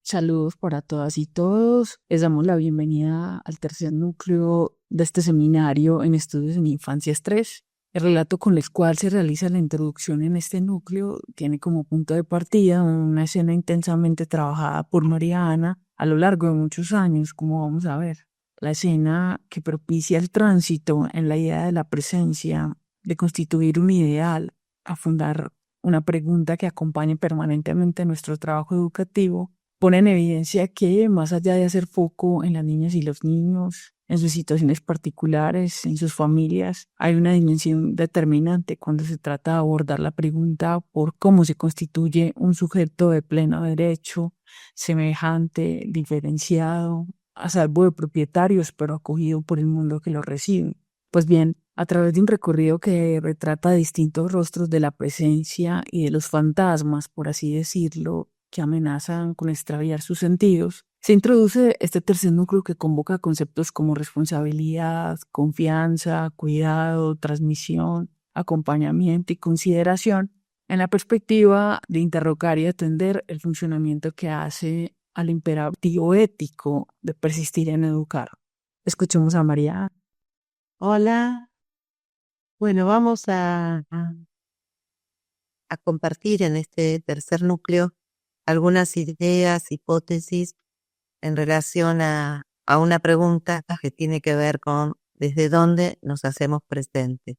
Saludos para todas y todos. Les damos la bienvenida al tercer núcleo de este seminario en estudios en infancia estrés. El relato con el cual se realiza la introducción en este núcleo tiene como punto de partida una escena intensamente trabajada por Mariana a lo largo de muchos años, como vamos a ver. La escena que propicia el tránsito en la idea de la presencia, de constituir un ideal, a fundar una pregunta que acompañe permanentemente nuestro trabajo educativo, pone en evidencia que más allá de hacer foco en las niñas y los niños, en sus situaciones particulares, en sus familias, hay una dimensión determinante cuando se trata de abordar la pregunta por cómo se constituye un sujeto de pleno derecho, semejante, diferenciado, a salvo de propietarios, pero acogido por el mundo que lo recibe. Pues bien, a través de un recorrido que retrata distintos rostros de la presencia y de los fantasmas, por así decirlo, que amenazan con extraviar sus sentidos, se introduce este tercer núcleo que convoca conceptos como responsabilidad, confianza, cuidado, transmisión, acompañamiento y consideración en la perspectiva de interrogar y atender el funcionamiento que hace al imperativo ético de persistir en educar. Escuchemos a María. Hola, bueno, vamos a compartir en este tercer núcleo algunas ideas, hipótesis en relación a una pregunta que tiene que ver con desde dónde nos hacemos presentes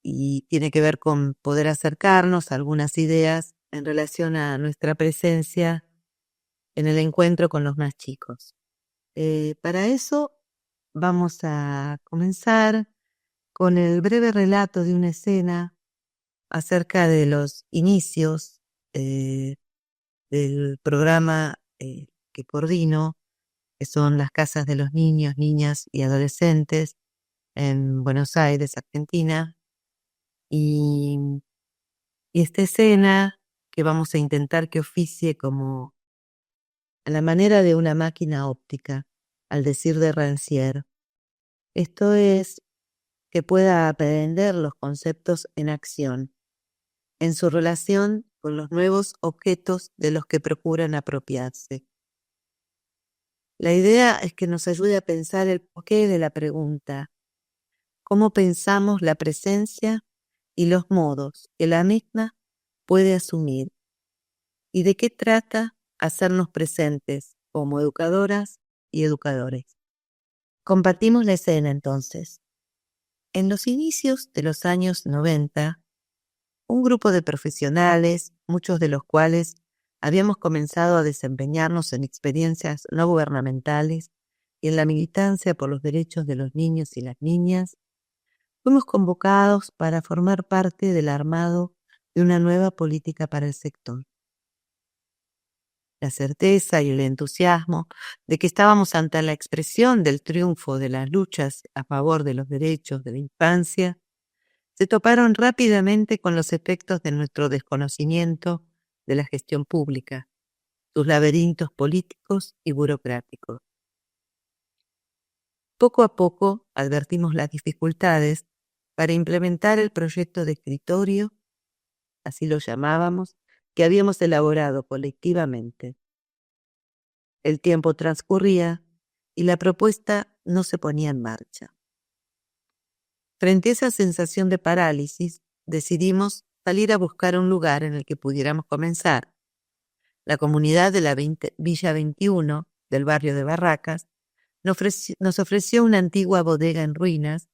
y tiene que ver con poder acercarnos a algunas ideas en relación a nuestra presencia en el encuentro con los más chicos. Para eso vamos a comenzar con el breve relato de una escena acerca de los inicios del programa que coordino, que son las casas de los niños, niñas y adolescentes en Buenos Aires, Argentina. Y, y esta escena que vamos a intentar que oficie como a la manera de una máquina óptica, al decir de Rancière. Esto es, que pueda aprender los conceptos en acción, en su relación con los nuevos objetos de los que procuran apropiarse. La idea es que nos ayude a pensar el porqué de la pregunta, cómo pensamos la presencia y los modos que la misma puede asumir, y de qué trata hacernos presentes como educadoras y educadores. Compartimos la escena entonces. En los inicios de los años 90, un grupo de profesionales, muchos de los cuales habíamos comenzado a desempeñarnos en experiencias no gubernamentales y en la militancia por los derechos de los niños y las niñas, fuimos convocados para formar parte del armado de una nueva política para el sector. La certeza y el entusiasmo de que estábamos ante la expresión del triunfo de las luchas a favor de los derechos de la infancia se toparon rápidamente con los efectos de nuestro desconocimiento de la gestión pública, sus laberintos políticos y burocráticos. Poco a poco advertimos las dificultades para implementar el proyecto de escritorio, así lo llamábamos, que habíamos elaborado colectivamente. El tiempo transcurría y la propuesta no se ponía en marcha. Frente a esa sensación de parálisis, decidimos salir a buscar un lugar en el que pudiéramos comenzar. La comunidad de la Villa 21 del barrio de Barracas nos ofreció una antigua bodega en ruinas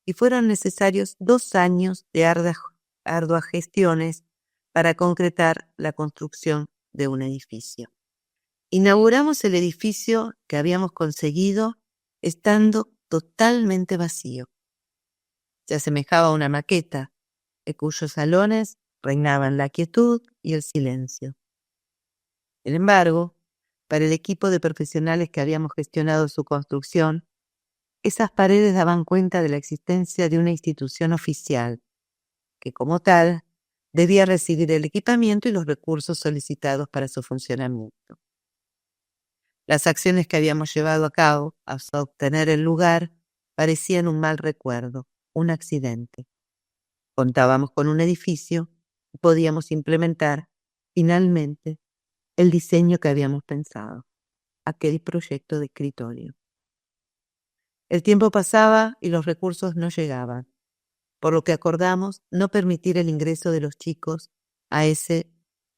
y fueron necesarios 2 años de arduas gestiones para concretar la construcción de un edificio. Inauguramos el edificio que habíamos conseguido estando totalmente vacío. Se asemejaba a una maqueta, en cuyos salones reinaban la quietud y el silencio. Sin embargo, para el equipo de profesionales que habíamos gestionado su construcción, esas paredes daban cuenta de la existencia de una institución oficial, que como tal debía recibir el equipamiento y los recursos solicitados para su funcionamiento. Las acciones que habíamos llevado a cabo hasta obtener el lugar parecían un mal recuerdo, un accidente. Contábamos con un edificio y podíamos implementar, finalmente, el diseño que habíamos pensado, aquel proyecto de escritorio. El tiempo pasaba y los recursos no llegaban, por lo que acordamos no permitir el ingreso de los chicos a ese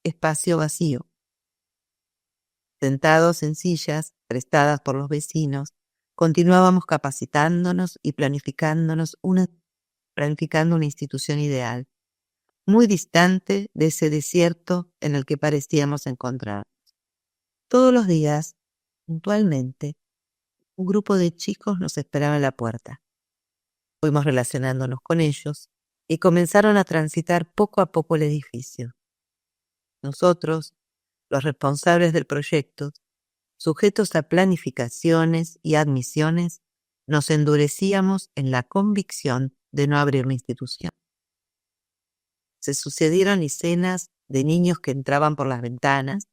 espacio vacío. Sentados en sillas prestadas por los vecinos, continuábamos capacitándonos y planificando una institución ideal, muy distante de ese desierto en el que parecíamos encontrar. Todos los días, puntualmente, un grupo de chicos nos esperaba en la puerta. Fuimos relacionándonos con ellos y comenzaron a transitar poco a poco el edificio. Nosotros, los responsables del proyecto, sujetos a planificaciones y admisiones, nos endurecíamos en la convicción de no abrir la institución. Se sucedieron escenas de niños que entraban por las ventanas,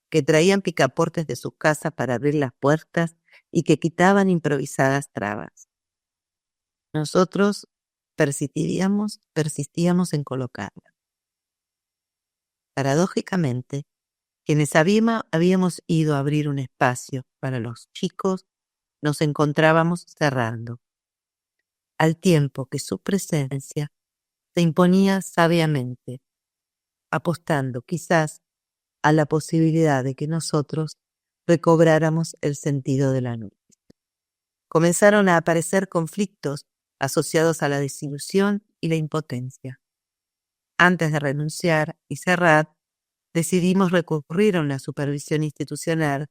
que traían picaportes de sus casas para abrir las puertas y que quitaban improvisadas trabas. Nosotros persistíamos en colocarlas. Paradójicamente, quienes habíamos ido a abrir un espacio para los chicos, nos encontrábamos cerrando, al tiempo que su presencia se imponía sabiamente, apostando quizás a la posibilidad de que nosotros recobráramos el sentido de la noche. Comenzaron a aparecer conflictos asociados a la desilusión y la impotencia. Antes de renunciar y cerrar, decidimos recurrir a una supervisión institucional,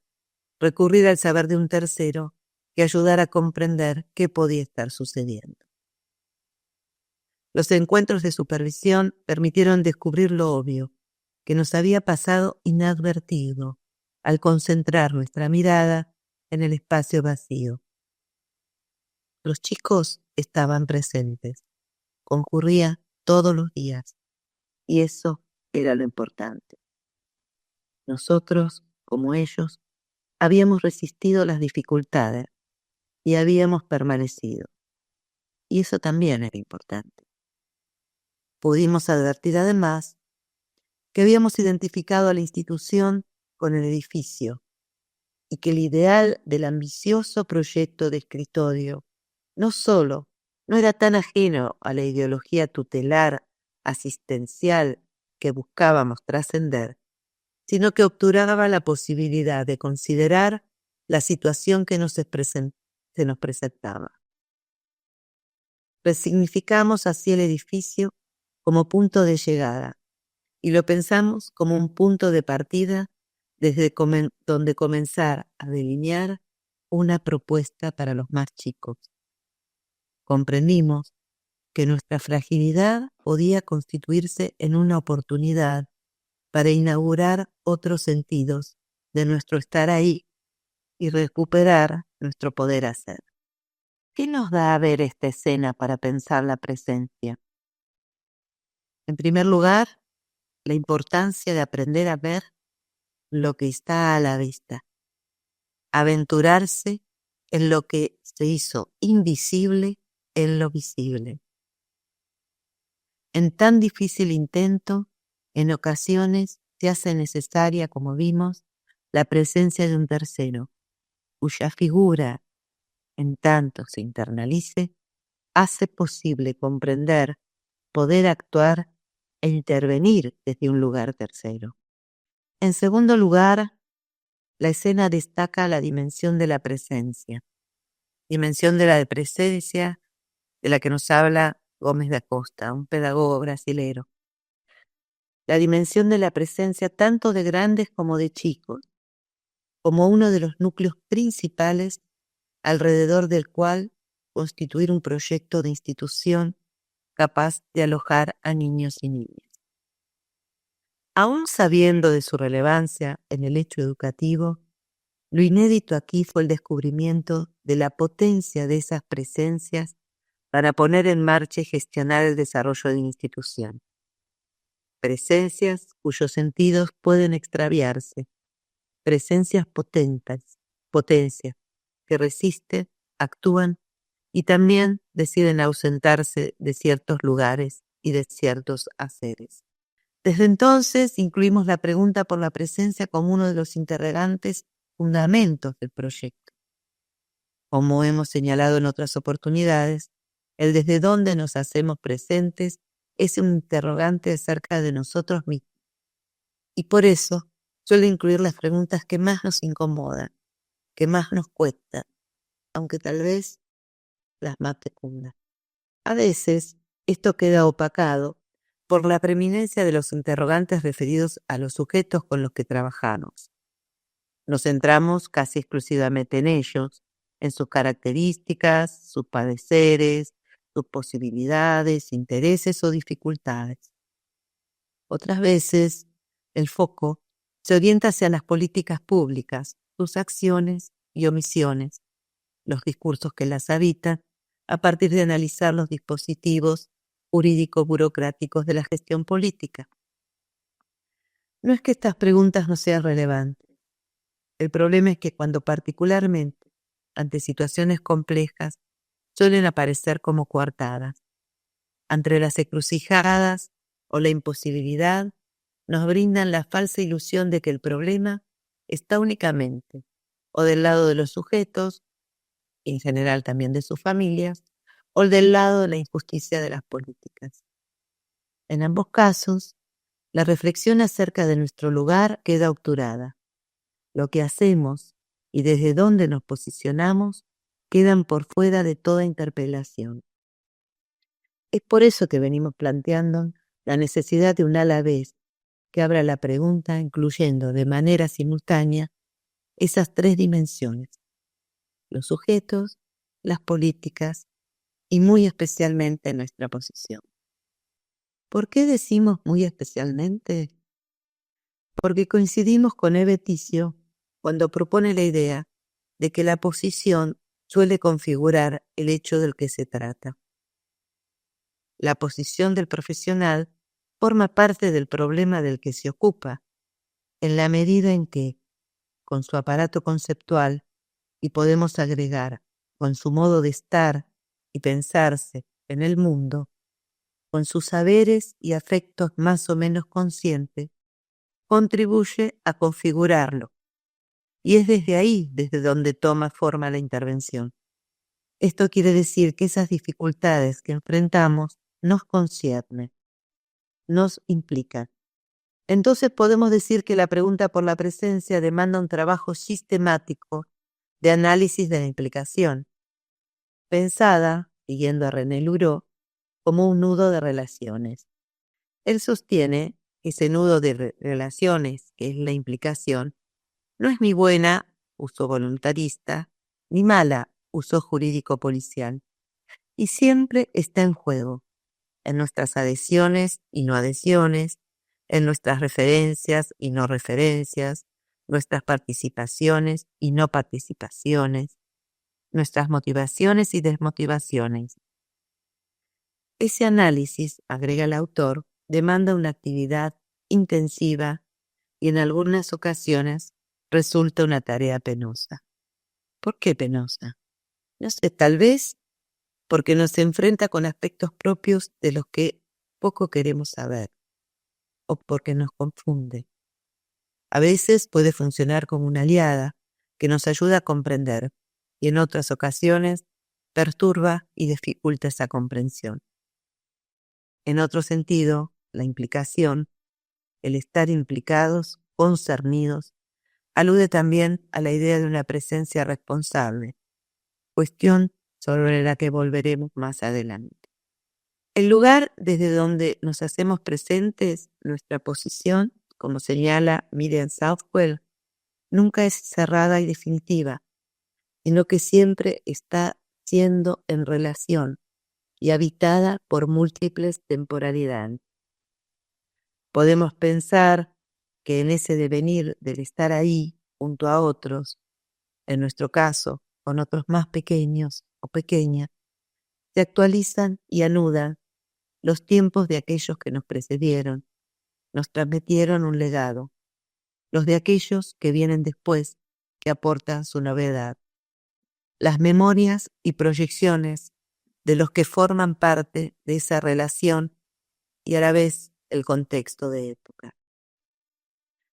recurrir al saber de un tercero que ayudara a comprender qué podía estar sucediendo. Los encuentros de supervisión permitieron descubrir lo obvio, que nos había pasado inadvertido al concentrar nuestra mirada en el espacio vacío. Los chicos estaban presentes, concurrían todos los días, y eso era lo importante. Nosotros, como ellos, habíamos resistido las dificultades y habíamos permanecido, y eso también era importante. Pudimos advertir además que habíamos identificado a la institución con el edificio y que el ideal del ambicioso proyecto de escritorio no solo no era tan ajeno a la ideología tutelar asistencial que buscábamos trascender, sino que obturaba la posibilidad de considerar la situación que se nos presentaba. Resignificamos así el edificio como punto de llegada y lo pensamos como un punto de partida desde donde comenzar a delinear una propuesta para los más chicos. Comprendimos que nuestra fragilidad podía constituirse en una oportunidad para inaugurar otros sentidos de nuestro estar ahí y recuperar nuestro poder hacer. ¿Qué nos da a ver esta escena para pensar la presencia? En primer lugar, la importancia de aprender a ver lo que está a la vista, aventurarse en lo que se hizo invisible en lo visible. En tan difícil intento, en ocasiones se hace necesaria, como vimos, la presencia de un tercero, cuya figura, en tanto se internalice, hace posible comprender, poder actuar e intervenir desde un lugar tercero. En segundo lugar, la escena destaca la dimensión de la presencia, de la que nos habla Gómez da Costa, un pedagogo brasilero. La dimensión de la presencia tanto de grandes como de chicos, como uno de los núcleos principales alrededor del cual constituir un proyecto de institución capaz de alojar a niños y niñas. Aún sabiendo de su relevancia en el hecho educativo, lo inédito aquí fue el descubrimiento de la potencia de esas presencias para poner en marcha y gestionar el desarrollo de la institución. Presencias cuyos sentidos pueden extraviarse, presencias potencias que resisten, actúan y también deciden ausentarse de ciertos lugares y de ciertos haceres. Desde entonces incluimos la pregunta por la presencia como uno de los interrogantes fundamentos del proyecto. Como hemos señalado en otras oportunidades, el desde dónde nos hacemos presentes es un interrogante acerca de nosotros mismos. Y por eso suele incluir las preguntas que más nos incomodan, que más nos cuestan, aunque tal vez las más fecundas. A veces esto queda opacado por la preeminencia de los interrogantes referidos a los sujetos con los que trabajamos. Nos centramos casi exclusivamente en ellos, en sus características, sus padeceres, sus posibilidades, intereses o dificultades. Otras veces, el foco se orienta hacia las políticas públicas, sus acciones y omisiones, los discursos que las habitan, a partir de analizar los dispositivos jurídico-burocráticos de la gestión política. No es que estas preguntas no sean relevantes. El problema es que cuando particularmente ante situaciones complejas suelen aparecer como coartadas. Ante las encrucijadas o la imposibilidad, nos brindan la falsa ilusión de que el problema está únicamente o del lado de los sujetos, y en general también de sus familias, o del lado de la injusticia de las políticas. En ambos casos, la reflexión acerca de nuestro lugar queda obturada. Lo que hacemos y desde dónde nos posicionamos quedan por fuera de toda interpelación. Es por eso que venimos planteando la necesidad de un ala vez que abra la pregunta incluyendo de manera simultánea esas tres dimensiones: los sujetos, las políticas y muy especialmente nuestra posición. ¿Por qué decimos muy especialmente? Porque coincidimos con Eve Ticio cuando propone la idea de que la posición suele configurar el hecho del que se trata. La posición del profesional forma parte del problema del que se ocupa, en la medida en que, con su aparato conceptual, y podemos agregar, con su modo de estar y pensarse en el mundo, con sus saberes y afectos más o menos conscientes, contribuye a configurarlo. Y es desde ahí desde donde toma forma la intervención. Esto quiere decir que esas dificultades que enfrentamos nos conciernen, nos implican. Entonces podemos decir que la pregunta por la presencia demanda un trabajo sistemático de análisis de la implicación, pensada, siguiendo a René Luró, como un nudo de relaciones. Él sostiene que ese nudo de relaciones, que es la implicación, no es ni buena, uso voluntarista, ni mala, uso jurídico-policial, y siempre está en juego, en nuestras adhesiones y no adhesiones, en nuestras referencias y no referencias, nuestras participaciones y no participaciones, nuestras motivaciones y desmotivaciones. Ese análisis, agrega el autor, demanda una actividad intensiva y en algunas ocasiones resulta una tarea penosa. ¿Por qué penosa? No sé, tal vez porque nos enfrenta con aspectos propios de los que poco queremos saber, o porque nos confunde. A veces puede funcionar como una aliada que nos ayuda a comprender, y en otras ocasiones perturba y dificulta esa comprensión. En otro sentido, la implicación, el estar implicados, concernidos, alude también a la idea de una presencia responsable, cuestión sobre la que volveremos más adelante. El lugar desde donde nos hacemos presentes, nuestra posición, como señala Miriam Southwell, nunca es cerrada y definitiva, sino que siempre está siendo en relación y habitada por múltiples temporalidades. Podemos pensar que en ese devenir del estar ahí junto a otros, en nuestro caso, con otros más pequeños o pequeñas, se actualizan y anudan los tiempos de aquellos que nos precedieron, nos transmitieron un legado, los de aquellos que vienen después, que aportan su novedad, las memorias y proyecciones de los que forman parte de esa relación y a la vez el contexto de época.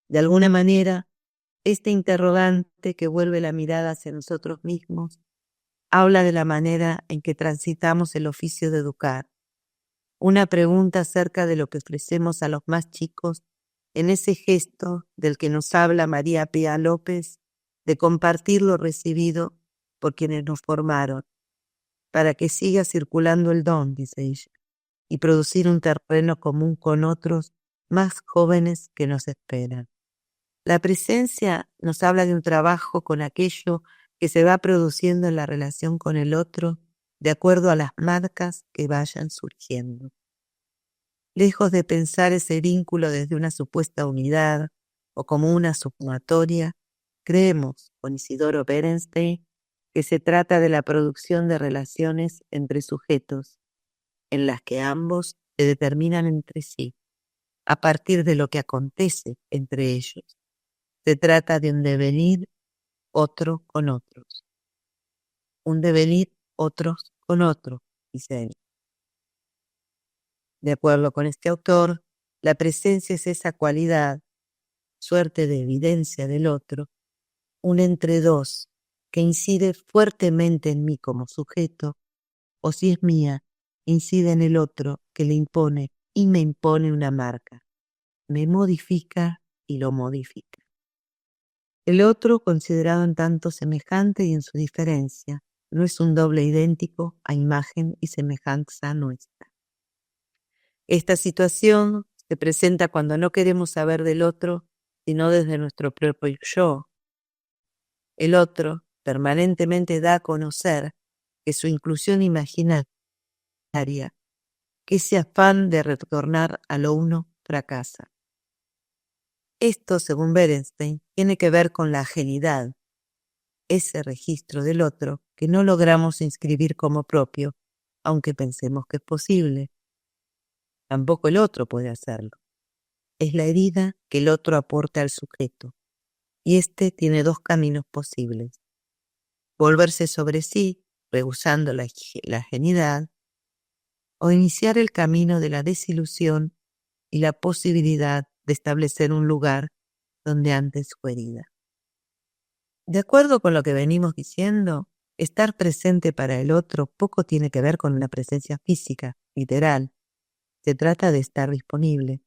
De alguna manera, este interrogante que vuelve la mirada hacia nosotros mismos habla de la manera en que transitamos el oficio de educar. Una pregunta acerca de lo que ofrecemos a los más chicos en ese gesto del que nos habla María Pía López, de compartir lo recibido por quienes nos formaron, para que siga circulando el don, dice ella, y producir un terreno común con otros más jóvenes que nos esperan. La presencia nos habla de un trabajo con aquello que se va produciendo en la relación con el otro, de acuerdo a las marcas que vayan surgiendo. Lejos de pensar ese vínculo desde una supuesta unidad o como una sumatoria, creemos, con Isidoro Berenstein, que se trata de la producción de relaciones entre sujetos, en las que ambos se determinan entre sí, a partir de lo que acontece entre ellos. Se trata de un devenir otro con otros. Un devenir otros con otros, dice él. De acuerdo con este autor, la presencia es esa cualidad, suerte de evidencia del otro, un entre dos que incide fuertemente en mí como sujeto, o si es mía, incide en el otro que le impone y me impone una marca, me modifica y lo modifica. El otro, considerado en tanto semejante y en su diferencia, no es un doble idéntico a imagen y semejanza nuestra. Esta situación se presenta cuando no queremos saber del otro, sino desde nuestro propio yo. El otro permanentemente da a conocer que su inclusión imaginaria, que ese afán de retornar a lo uno fracasa. Esto, según Berenstein, tiene que ver con la ajenidad, ese registro del otro que no logramos inscribir como propio, aunque pensemos que es posible. Tampoco el otro puede hacerlo. Es la herida que el otro aporta al sujeto, y éste tiene dos caminos posibles: volverse sobre sí, rehusando la ajenidad, o iniciar el camino de la desilusión y la posibilidad de establecer un lugar donde antes fue herida. De acuerdo con lo que venimos diciendo, estar presente para el otro poco tiene que ver con una presencia física, literal. Se trata de estar disponible,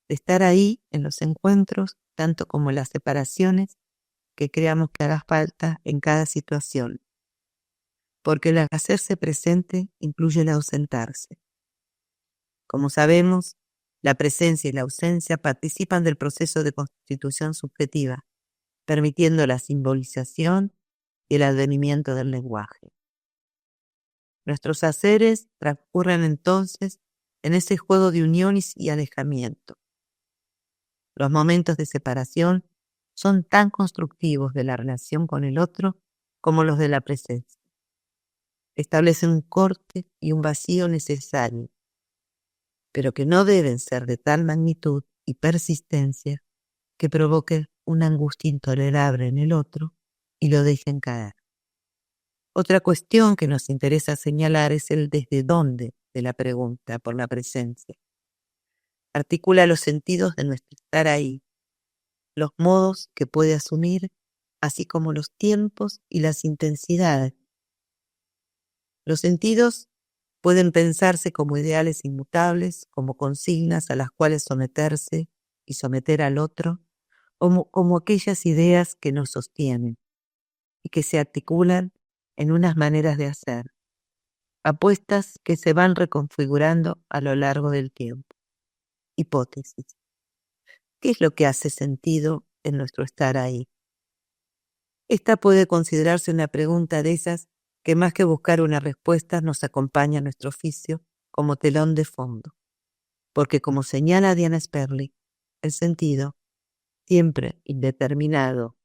de estar ahí en los encuentros, tanto como en las separaciones que creamos que haga falta en cada situación. Porque el hacerse presente incluye el ausentarse. Como sabemos, la presencia y la ausencia participan del proceso de constitución subjetiva, permitiendo la simbolización y el advenimiento del lenguaje. Nuestros haceres transcurren entonces en ese juego de unión y alejamiento. Los momentos de separación son tan constructivos de la relación con el otro como los de la presencia. Establecen un corte y un vacío necesario, pero que no deben ser de tal magnitud y persistencia que provoquen una angustia intolerable en el otro y lo dejen caer. Otra cuestión que nos interesa señalar es el desde dónde de la pregunta por la presencia. Articula los sentidos de nuestro estar ahí, los modos que puede asumir, así como los tiempos y las intensidades. Los sentidos pueden pensarse como ideales inmutables, como consignas a las cuales someterse y someter al otro, como aquellas ideas que nos sostienen y que se articulan en unas maneras de hacer, apuestas que se van reconfigurando a lo largo del tiempo. Hipótesis. ¿Qué es lo que hace sentido en nuestro estar ahí? Esta puede considerarse una pregunta de esas que más que buscar una respuesta nos acompaña a nuestro oficio como telón de fondo. Porque como señala Diana Sperling, el sentido, siempre indeterminado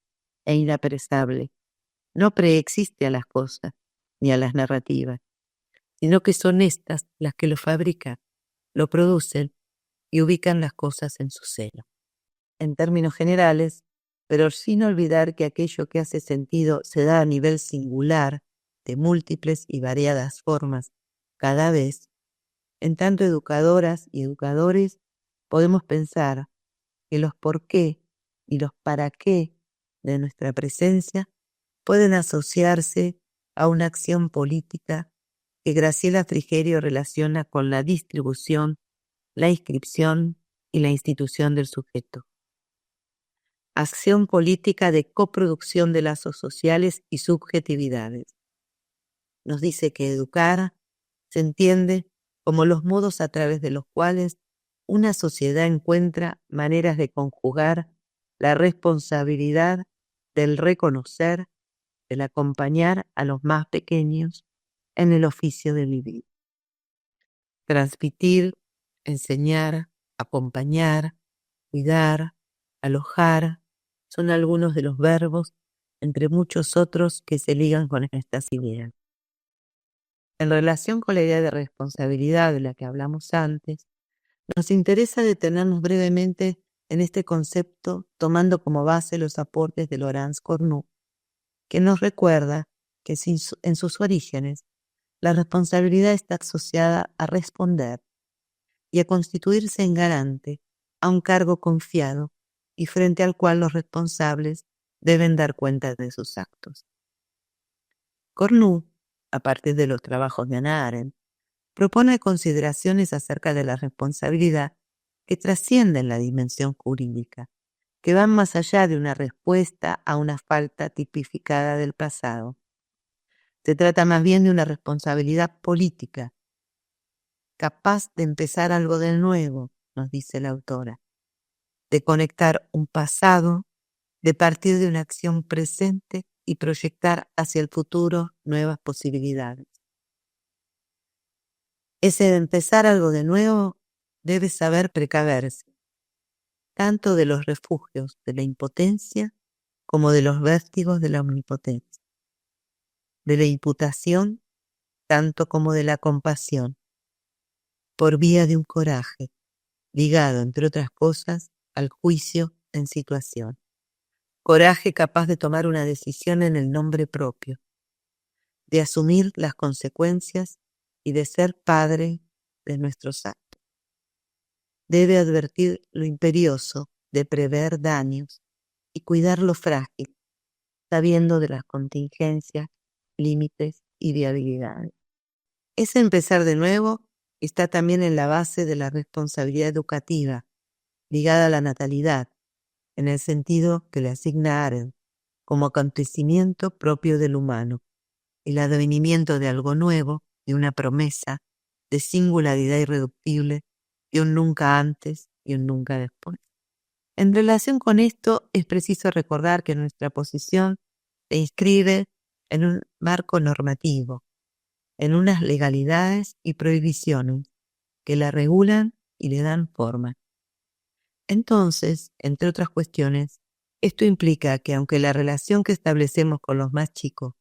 e inapresable, no preexiste a las cosas ni a las narrativas, sino que son estas las que lo fabrican, lo producen y ubican las cosas en su seno. En términos generales, pero sin olvidar que aquello que hace sentido se da a nivel singular, de múltiples y variadas formas, cada vez, en tanto educadoras y educadores podemos pensar que los por qué y los para qué de nuestra presencia pueden asociarse a una acción política que Graciela Frigerio relaciona con la distribución, la inscripción y la institución del sujeto. Acción política de coproducción de lazos sociales y subjetividades. Nos dice que educar se entiende como los modos a través de los cuales una sociedad encuentra maneras de conjugar la responsabilidad del reconocer, del acompañar a los más pequeños en el oficio de vivir. Transmitir, enseñar, acompañar, cuidar, alojar, son algunos de los verbos, entre muchos otros, que se ligan con estas ideas. En relación con la idea de responsabilidad de la que hablamos antes, nos interesa detenernos brevemente en este concepto tomando como base los aportes de Laurence Cornu, que nos recuerda que en sus orígenes la responsabilidad está asociada a responder y a constituirse en garante a un cargo confiado y frente al cual los responsables deben dar cuenta de sus actos. Cornu, a partir de los trabajos de Hannah Arendt, propone consideraciones acerca de la responsabilidad que trascienden la dimensión jurídica, que van más allá de una respuesta a una falta tipificada del pasado. Se trata más bien de una responsabilidad política, capaz de empezar algo de nuevo, nos dice la autora, de conectar un pasado, de partir de una acción presente y proyectar hacia el futuro nuevas posibilidades. Ese de empezar algo de nuevo debe saber precaverse, tanto de los refugios de la impotencia como de los vértigos de la omnipotencia, de la imputación tanto como de la compasión, por vía de un coraje, ligado, entre otras cosas, al juicio en situación. Coraje capaz de tomar una decisión en el nombre propio, de asumir las consecuencias y de ser padre de nuestros actos. Debe advertir lo imperioso de prever daños y cuidar lo frágil, sabiendo de las contingencias, límites y viabilidades. Ese empezar de nuevo está también en la base de la responsabilidad educativa, ligada a la natalidad, en el sentido que le asigna Arendt, como acontecimiento propio del humano, el advenimiento de algo nuevo, de una promesa, de singularidad irreductible, de un nunca antes y un nunca después. En relación con esto, es preciso recordar que nuestra posición se inscribe en un marco normativo, en unas legalidades y prohibiciones que la regulan y le dan forma. Entonces, entre otras cuestiones, esto implica que aunque la relación que establecemos con los más chicos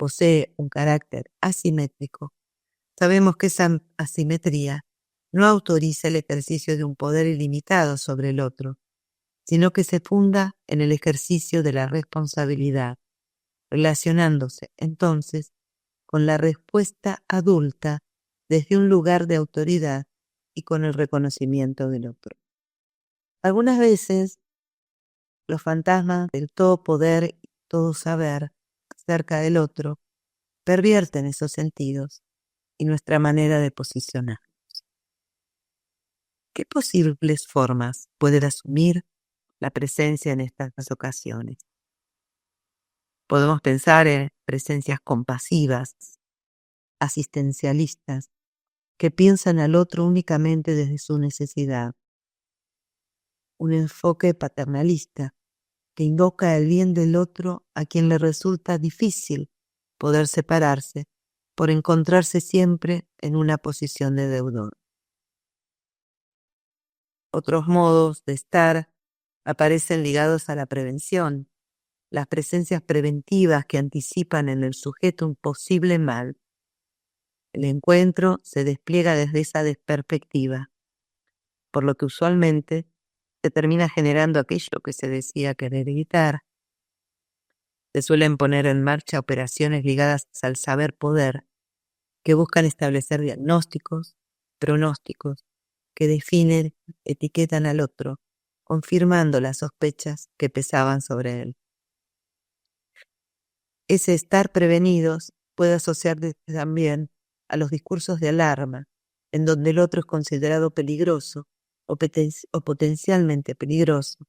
posee un carácter asimétrico, sabemos que esa asimetría no autoriza el ejercicio de un poder ilimitado sobre el otro, sino que se funda en el ejercicio de la responsabilidad, relacionándose entonces con la respuesta adulta desde un lugar de autoridad y con el reconocimiento del otro. Algunas veces los fantasmas del todo poder y todo saber cerca del otro pervierten esos sentidos y nuestra manera de posicionarnos. ¿Qué posibles formas puede asumir la presencia en estas ocasiones? Podemos pensar en presencias compasivas, asistencialistas, que piensan al otro únicamente desde su necesidad. Un enfoque paternalista que invoca el bien del otro a quien le resulta difícil poder separarse por encontrarse siempre en una posición de deudor. Otros modos de estar aparecen ligados a la prevención, las presencias preventivas que anticipan en el sujeto un posible mal. El encuentro se despliega desde esa perspectiva, por lo que usualmente se termina generando aquello que se decía querer evitar. Se suelen poner en marcha operaciones ligadas al saber poder, que buscan establecer diagnósticos, pronósticos que definen, etiquetan al otro, confirmando las sospechas que pesaban sobre él. Ese estar prevenidos puede asociarse también a los discursos de alarma, en donde el otro es considerado peligroso o potencialmente peligroso,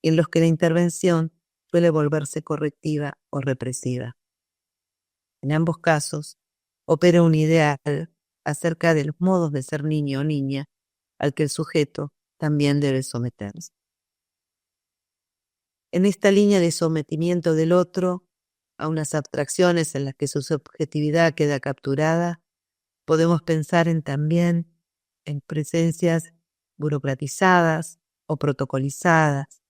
y en los que la intervención suele volverse correctiva o represiva. En ambos casos, opera un ideal acerca de los modos de ser niño o niña al que el sujeto también debe someterse. En esta línea de sometimiento del otro a unas abstracciones en las que su subjetividad queda capturada, podemos pensar también en presencias burocratizadas o protocolizadas,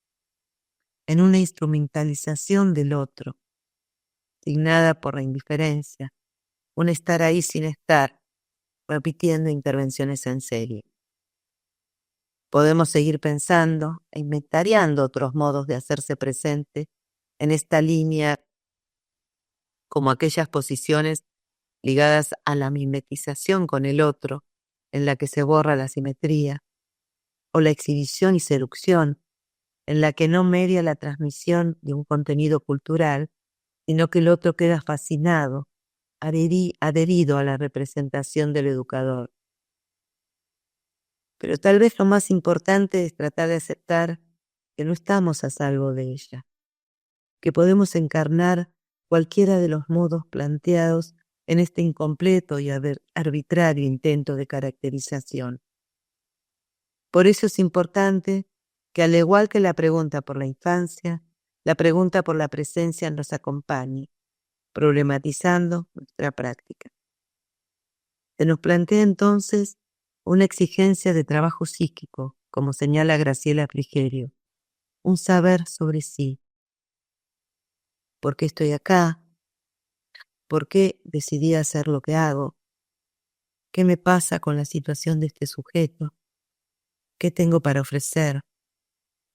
en una instrumentalización del otro, signada por la indiferencia, un estar ahí sin estar, repitiendo intervenciones en serie. Podemos seguir pensando e inventariando otros modos de hacerse presente en esta línea, como aquellas posiciones ligadas a la mimetización con el otro, en la que se borra la simetría, o la exhibición y seducción, en la que no media la transmisión de un contenido cultural, sino que el otro queda fascinado, adherido a la representación del educador. Pero tal vez lo más importante es tratar de aceptar que no estamos a salvo de ella, que podemos encarnar cualquiera de los modos planteados en este incompleto y arbitrario intento de caracterización. Por eso es importante que, al igual que la pregunta por la infancia, la pregunta por la presencia nos acompañe, problematizando nuestra práctica. Se nos plantea entonces una exigencia de trabajo psíquico, como señala Graciela Frigerio, un saber sobre sí. ¿Por qué estoy acá? ¿Por qué decidí hacer lo que hago? ¿Qué me pasa con la situación de este sujeto? ¿Qué tengo para ofrecer?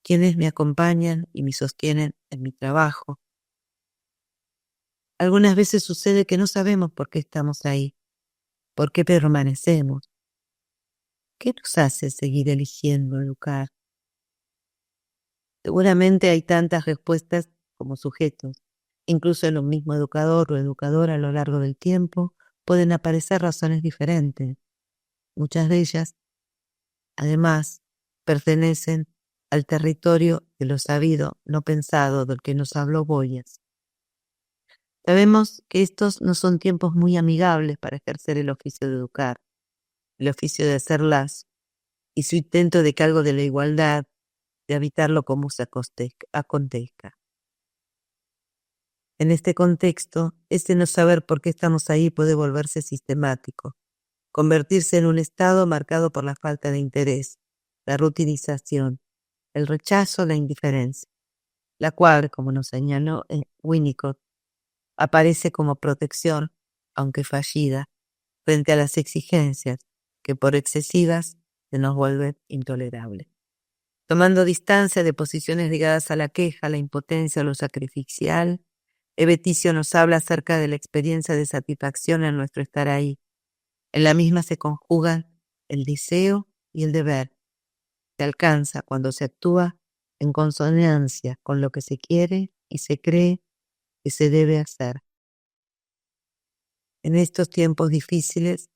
¿Quiénes me acompañan y me sostienen en mi trabajo? Algunas veces sucede que no sabemos por qué estamos ahí, por qué permanecemos. ¿Qué nos hace seguir eligiendo educar? Seguramente hay tantas respuestas como sujetos. Incluso en un mismo educador o educadora a lo largo del tiempo pueden aparecer razones diferentes. Muchas de ellas, además, pertenecen al territorio de lo sabido, no pensado, del que nos habló Boyes. Sabemos que estos no son tiempos muy amigables para ejercer el oficio de educar, el oficio de hacer lazo, y su intento de que algo de la igualdad, de habitarlo como se acontezca. En este contexto, este no saber por qué estamos ahí puede volverse sistemático, convertirse en un estado marcado por la falta de interés, la rutinización, el rechazo, la indiferencia, la cual, como nos señaló Winnicott, aparece como protección, aunque fallida, frente a las exigencias que por excesivas se nos vuelven intolerables. Tomando distancia de posiciones ligadas a la queja, la impotencia o lo sacrificial, Eveticio nos habla acerca de la experiencia de satisfacción en nuestro estar ahí. En la misma se conjugan el deseo y el deber. Se alcanza cuando se actúa en consonancia con lo que se quiere y se cree que se debe hacer. En estos tiempos difíciles,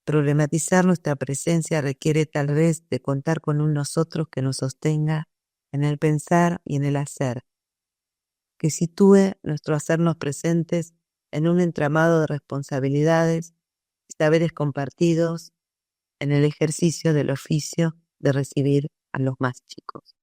problematizar nuestra presencia requiere tal vez de contar con un nosotros que nos sostenga en el pensar y en el hacer, que sitúe nuestro hacernos presentes en un entramado de responsabilidades y saberes compartidos en el ejercicio del oficio de recibir a los más chicos.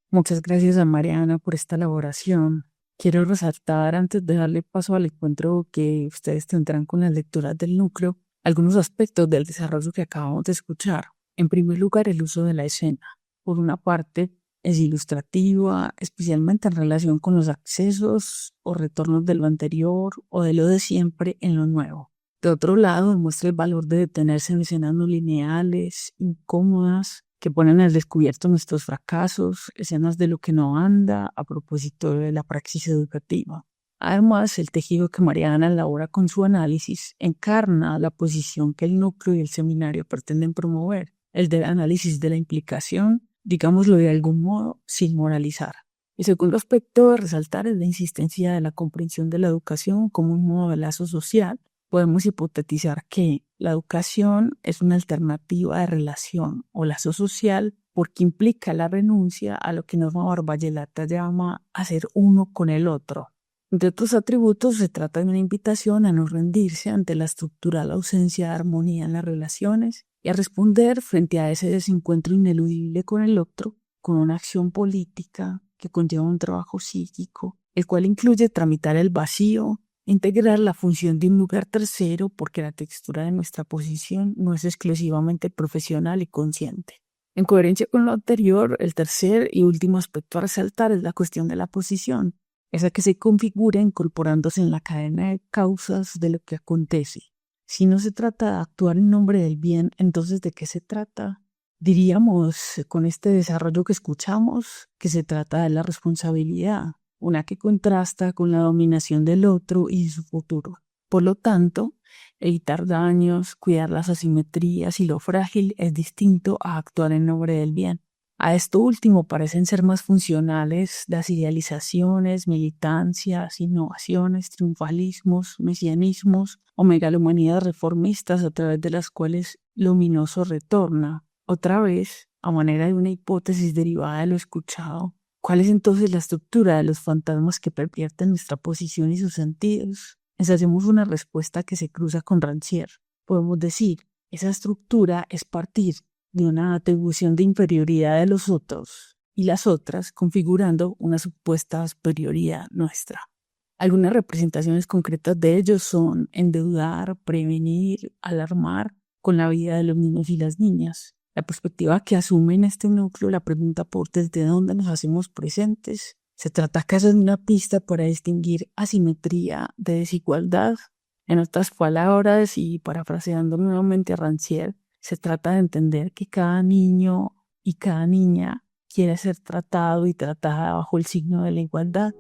Muchas gracias a Mariana por esta elaboración. Quiero resaltar, antes de darle paso al encuentro que ustedes tendrán con las lecturas del núcleo, algunos aspectos del desarrollo que acabamos de escuchar. En primer lugar, el uso de la escena. Por una parte, es ilustrativa, especialmente en relación con los accesos o retornos de lo anterior o de lo de siempre en lo nuevo. De otro lado, demuestra el valor de detenerse en escenas no lineales, incómodas, que ponen al descubierto nuestros fracasos, escenas de lo que no anda a propósito de la praxis educativa. Además, el tejido que Mariana elabora con su análisis encarna la posición que el núcleo y el seminario pretenden promover, el del análisis de la implicación, digámoslo de algún modo, sin moralizar. El segundo aspecto a resaltar es la insistencia de la comprensión de la educación como un modo de lazo social. Podemos hipotetizar que la educación es una alternativa de relación o lazo social porque implica la renuncia a lo que Norma Barbayelata llama hacer uno con el otro. Entre otros atributos, se trata de una invitación a no rendirse ante la estructural ausencia de armonía en las relaciones y a responder frente a ese desencuentro ineludible con el otro, con una acción política que conlleva un trabajo psíquico, el cual incluye tramitar el vacío, integrar la función de un lugar tercero porque la textura de nuestra posición no es exclusivamente profesional y consciente. En coherencia con lo anterior, el tercer y último aspecto a resaltar es la cuestión de la posición, esa que se configura incorporándose en la cadena de causas de lo que acontece. Si no se trata de actuar en nombre del bien, entonces ¿de qué se trata? Diríamos, con este desarrollo que escuchamos, que se trata de la responsabilidad, una que contrasta con la dominación del otro y de su futuro. Por lo tanto, evitar daños, cuidar las asimetrías y lo frágil es distinto a actuar en nombre del bien. A esto último parecen ser más funcionales las idealizaciones, militancias, innovaciones, triunfalismos, mesianismos o megalomanías reformistas a través de las cuales Luminoso retorna, otra vez, a manera de una hipótesis derivada de lo escuchado. ¿Cuál es entonces la estructura de los fantasmas que pervierten nuestra posición y sus sentidos? Ensayemos una respuesta que se cruza con Rancière. Podemos decir, esa estructura es partir de una atribución de inferioridad de los otros y las otras configurando una supuesta superioridad nuestra. Algunas representaciones concretas de ellos son endeudar, prevenir, alarmar con la vida de los niños y las niñas. La perspectiva que asume en este núcleo la pregunta por desde dónde nos hacemos presentes. ¿Se trata acaso de una pista para distinguir asimetría de desigualdad? En otras palabras, y parafraseando nuevamente a Rancière, se trata de entender que cada niño y cada niña quiere ser tratado y tratada bajo el signo de la igualdad.